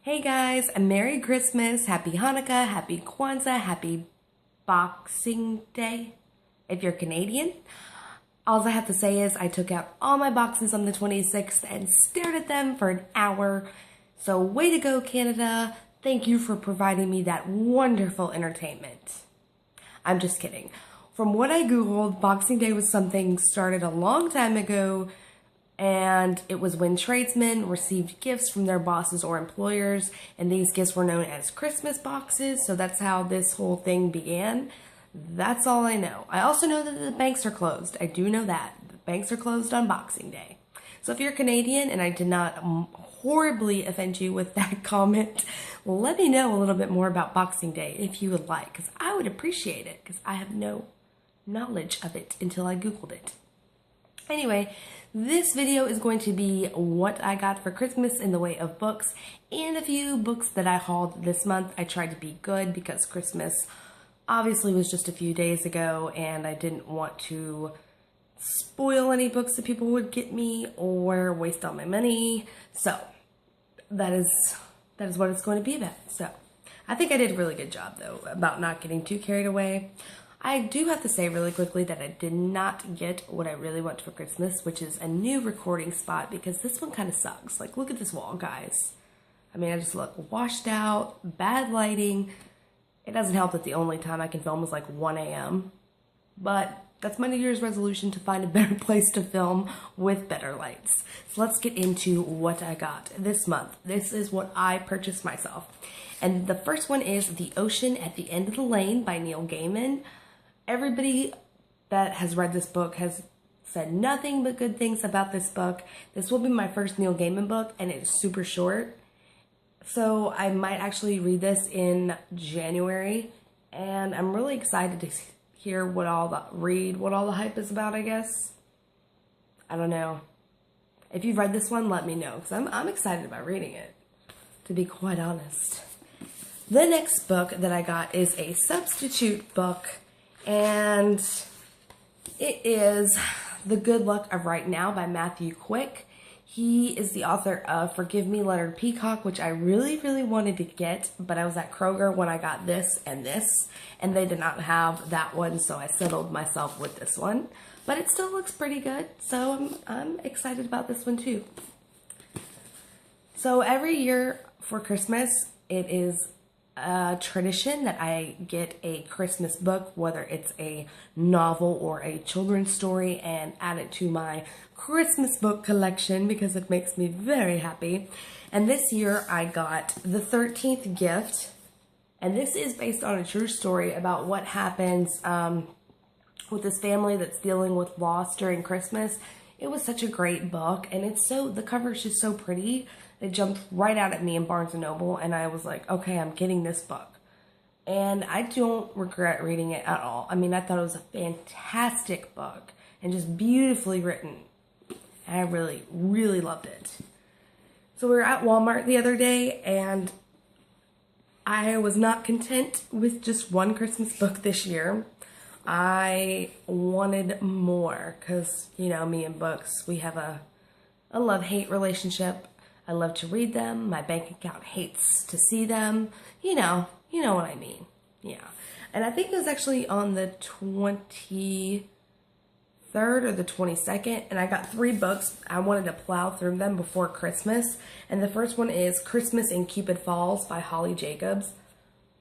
Hey guys, a Merry Christmas, Happy Hanukkah, Happy Kwanzaa, Happy Boxing Day if you're Canadian. All I have to say is I took out all my boxes on the 26th and stared at them for an hour. So way to go, Canada. Thank you for providing me that wonderful entertainment. I'm just kidding. From what I Googled, Boxing Day was something started a long time ago, and it was when tradesmen received gifts from their bosses or employers, and these gifts were known as Christmas boxes, so that's how this whole thing began. That's all I know. I also know that the banks are closed. I do know that. The banks are closed on Boxing Day. So if you're Canadian and I did not horribly offend you with that comment, let me know a little bit more about Boxing Day if you would like, because I would appreciate it, because I have no knowledge of it until I Googled it. Anyway, this video is going to be what I got for Christmas in the way of books and a few books that I hauled this month. I tried to be good because Christmas obviously was just a few days ago and I didn't want to spoil any books that people would get me or waste all my money. So that is what it's going to be about. So I think I did a really good job though about not getting too carried away. I do have to say really quickly that I did not get what I really want for Christmas, which is a new recording spot, because this one kind of sucks. Like, look at this wall, guys. I mean, I just look washed out, bad lighting. It doesn't help that the only time I can film is like 1 a.m. But that's my New Year's resolution, to find a better place to film with better lights. So let's get into what I got this month. This is what I purchased myself. And the first one is The Ocean at the End of the Lane by Neil Gaiman. Everybody that has read this book has said nothing but good things about this book. This will be my first Neil Gaiman book, and it's super short. So I might actually read this in January, and I'm really excited to hear what all the hype is about, I guess. I don't know. If you've read this one, let me know, because I'm excited about reading it, to be quite honest. The next book that I got is a substitute book, and it is The Good Luck of Right Now by Matthew Quick. He is the author of Forgive Me, Leonard Peacock, which I really, really wanted to get, but I was at Kroger when I got this, and they did not have that one, so I settled myself with this one. But it still looks pretty good, so I'm excited about this one too. So every year for Christmas, it is a tradition that I get a Christmas book, whether it's a novel or a children's story, and add it to my Christmas book collection because it makes me very happy. And this year I got The 13th Gift, and this is based on a true story about what happens with this family that's dealing with loss during Christmas. It was such a great book, and the cover is just so pretty. It jumped right out at me in Barnes & Noble, and I was like, okay, I'm getting this book. And I don't regret reading it at all. I mean, I thought it was a fantastic book and just beautifully written. And I really, really loved it. So we were at Walmart the other day, and I was not content with just one Christmas book this year. I wanted more because, you know, me and books, we have a love-hate relationship. I love to read them. My bank account hates to see them. You know what I mean. Yeah. And I think it was actually on the 23rd or the 22nd, and I got 3 books. I wanted to plow through them before Christmas. And the first one is Christmas in Cupid Falls by Holly Jacobs.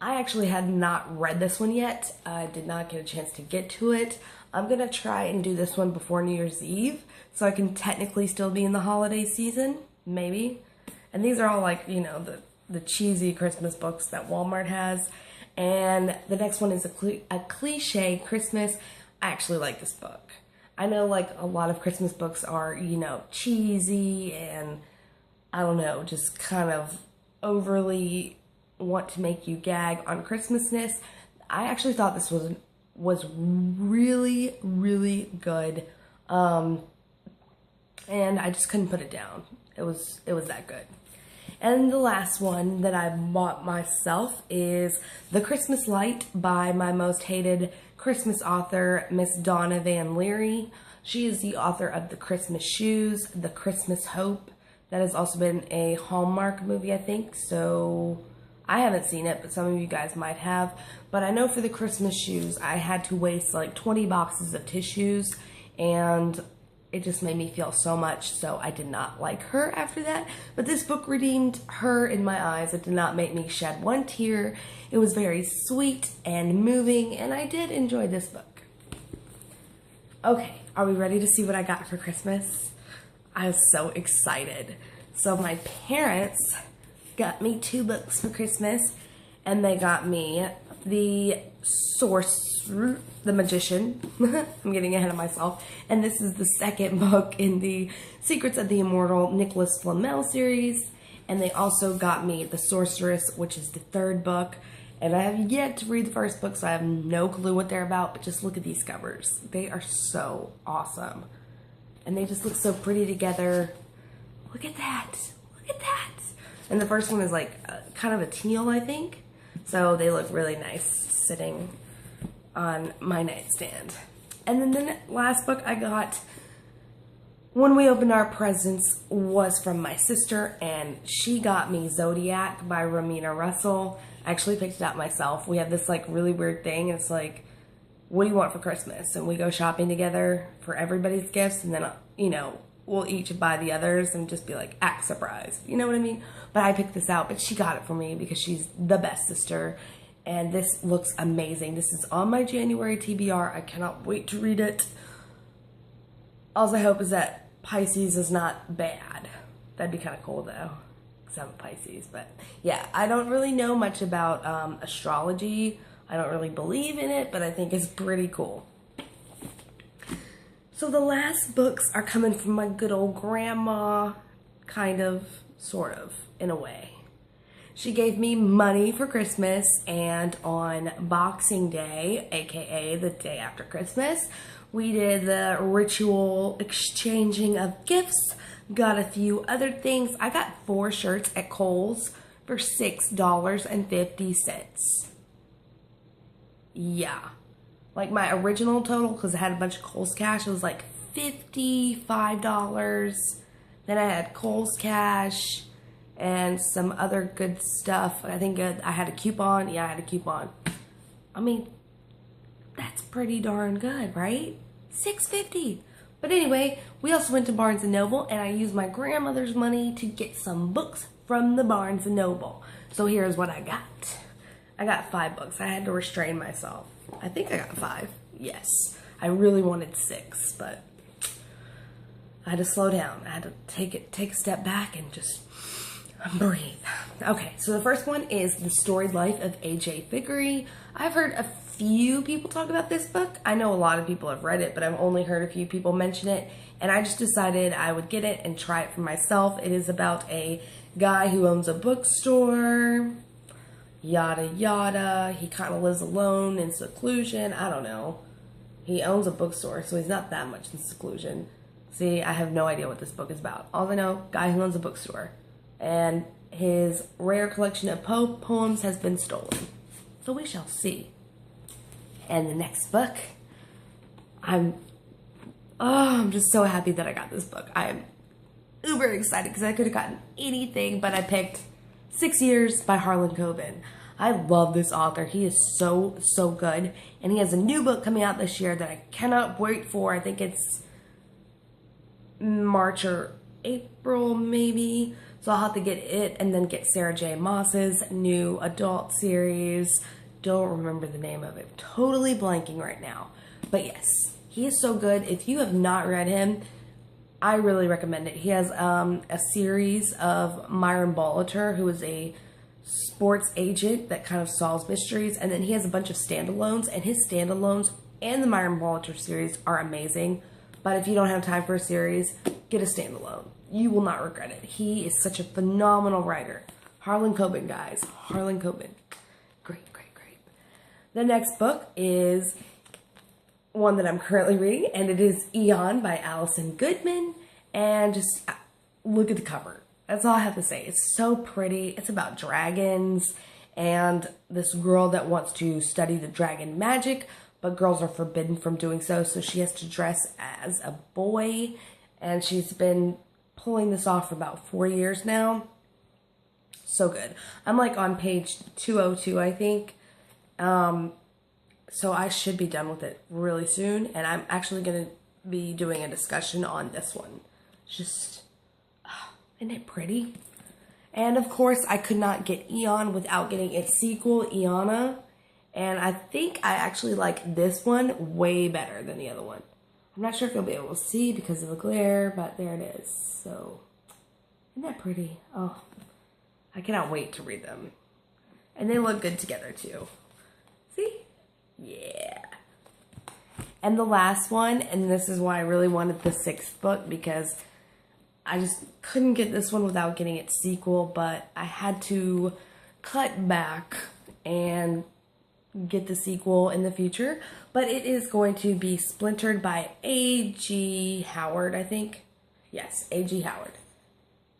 I actually had not read this one yet. I did not get a chance to get to it. I'm going to try and do this one before New Year's Eve, so I can technically still be in the holiday season. Maybe. And these are all like, you know, the cheesy Christmas books that Walmart has. And the next one is a cliche Christmas. I actually like this book. I know like a lot of Christmas books are, you know, cheesy and I don't know, just kind of overly want to make you gag on Christmasness. I actually thought this was really, really good. And I just couldn't put it down. It was that good. And the last one that I bought myself is The Christmas Light by my most hated Christmas author, Miss Donna Van Leary. She is the author of The Christmas Shoes, The Christmas Hope, That has also been a Hallmark movie, I think. So I haven't seen it, but some of you guys might have. But I know for the Christmas shoes, I had to waste like 20 boxes of tissues, and it just made me feel so much, so I did not like her after that. But this book redeemed her in my eyes. It did not make me shed one tear. It was very sweet and moving, and I did enjoy this book. Okay, are we ready to see what I got for Christmas? I was so excited. So my parents got me 2 books for Christmas, and they got me the Sorcerer, the Magician. I'm getting ahead of myself. And this is the second book in the Secrets of the Immortal Nicholas Flamel series. And they also got me The Sorceress, which is the 3rd book. And I have yet to read the 1st book, so I have no clue what they're about, but just look at these covers. They are so awesome. And they just look so pretty together. Look at that. Look at that. And the first one is like kind of a teal, I think. So they look really nice sitting on my nightstand. And then the last book I got when we opened our presents was from my sister, and she got me Zodiac by Romina Russell. I actually picked it out myself. We have this like really weird thing. It's like, what do you want for Christmas? And we go shopping together for everybody's gifts, and then, you know, we'll each buy the others and just be like, act surprised. You know what I mean? But I picked this out, but she got it for me because she's the best sister. And this looks amazing. This is on my January TBR. I cannot wait to read it. All I hope is that Pisces is not bad. That'd be kind of cool though, because I'm a Pisces. But yeah, I don't really know much about astrology. I don't really believe in it, but I think it's pretty cool. So the last books are coming from my good old grandma, kind of, sort of, in a way. She gave me money for Christmas, and on Boxing Day, aka the day after Christmas, we did the ritual exchanging of gifts, got a few other things. I got 4 shirts at Kohl's for $6.50. Yeah. Like my original total, because I had a bunch of Kohl's cash, it was like $55. Then I had Kohl's cash and some other good stuff. I think I had a coupon. Yeah, I had a coupon. I mean, that's pretty darn good, right? $6.50. But anyway, we also went to Barnes & Noble, and I used my grandmother's money to get some books from the Barnes & Noble. So here's what I got. I got 5 books. I had to restrain myself. I think I got 5. Yes. I really wanted 6, but I had to slow down. I had to take a step back and just breathe. Okay, so the first one is The Storied Life of A.J. Vickery. I've heard a few people talk about this book. I know a lot of people have read it, but I've only heard a few people mention it, and I just decided I would get it and try it for myself. It is about a guy who owns a bookstore, yada yada. He kind of lives alone in seclusion. I don't know. He owns a bookstore, so he's not that much in seclusion. See, I have no idea what this book is about. All I know, guy who owns a bookstore. And his rare collection of poems has been stolen. So we shall see. And the next book, I'm just so happy that I got this book. I am uber excited because I could have gotten anything, but I picked 6 Years by Harlan Coben. I love this author. He is so, so good. And he has a new book coming out this year that I cannot wait for. I think it's March or April, maybe. So I'll have to get it and then get Sarah J. Maas's new adult series. Don't remember the name of it. Totally blanking right now. But yes, he is so good. If you have not read him, I really recommend it. He has a series of Myron Bolitor, who is a sports agent that kind of solves mysteries. And then he has a bunch of standalones, and his standalones and the Myron Bolitor series are amazing. But if you don't have time for a series, get a standalone. You will not regret it. He is such a phenomenal writer. Harlan Coben, guys. Harlan Coben. Great, great, great. The next book is one that I'm currently reading, and it is Eon by Alison Goodman. And just look at the cover. That's all I have to say. It's so pretty. It's about dragons and this girl that wants to study the dragon magic, but girls are forbidden from doing so, so she has to dress as a boy, and she's been pulling this off for about 4 years now. So good. I'm like on page 202, I think. So I should be done with it really soon. And I'm actually going to be doing a discussion on this one. Just, isn't it pretty? And of course, I could not get Eon without getting its sequel, Eona. And I think I actually like this one way better than the other one. I'm not sure if you'll be able to see because of the glare, but there it is. So, isn't that pretty? Oh, I cannot wait to read them. And they look good together too. See? Yeah. And the last one, and this is why I really wanted the 6th book, because I just couldn't get this one without getting its sequel, but I had to cut back and get the sequel in the future. But it is going to be Splintered by A.G. Howard, I think. Yes, A.G. Howard.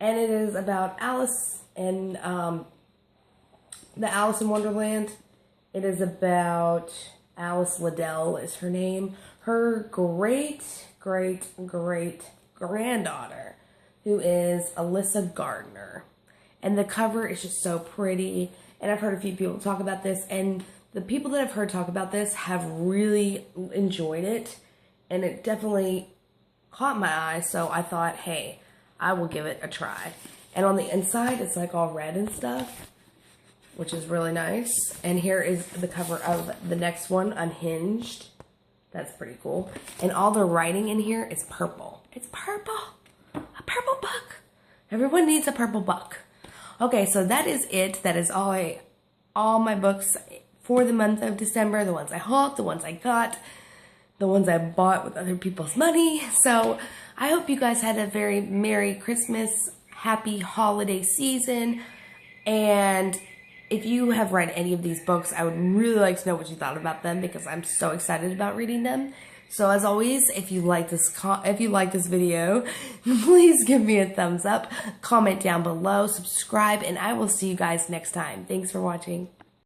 And it is about Alice and the Alice in Wonderland. It is about Alice Liddell is her name. Her great-great-great-granddaughter, who is Alyssa Gardner. And the cover is just so pretty. And I've heard a few people talk about this, and the people that I've heard talk about this have really enjoyed it, and it definitely caught my eye, so I thought, hey, I will give it a try. And on the inside, it's like all red and stuff, which is really nice. And here is the cover of the next one, Unhinged. That's pretty cool. And all the writing in here is purple. It's purple. A purple book. Everyone needs a purple book. Okay, so that is it. That is all my books for the month of December, the ones I hauled, the ones I got, the ones I bought with other people's money. So I hope you guys had a very Merry Christmas, happy holiday season. And if you have read any of these books, I would really like to know what you thought about them, because I'm so excited about reading them. So as always, if you like this video, please give me a thumbs up, comment down below, subscribe, and I will see you guys next time. Thanks for watching.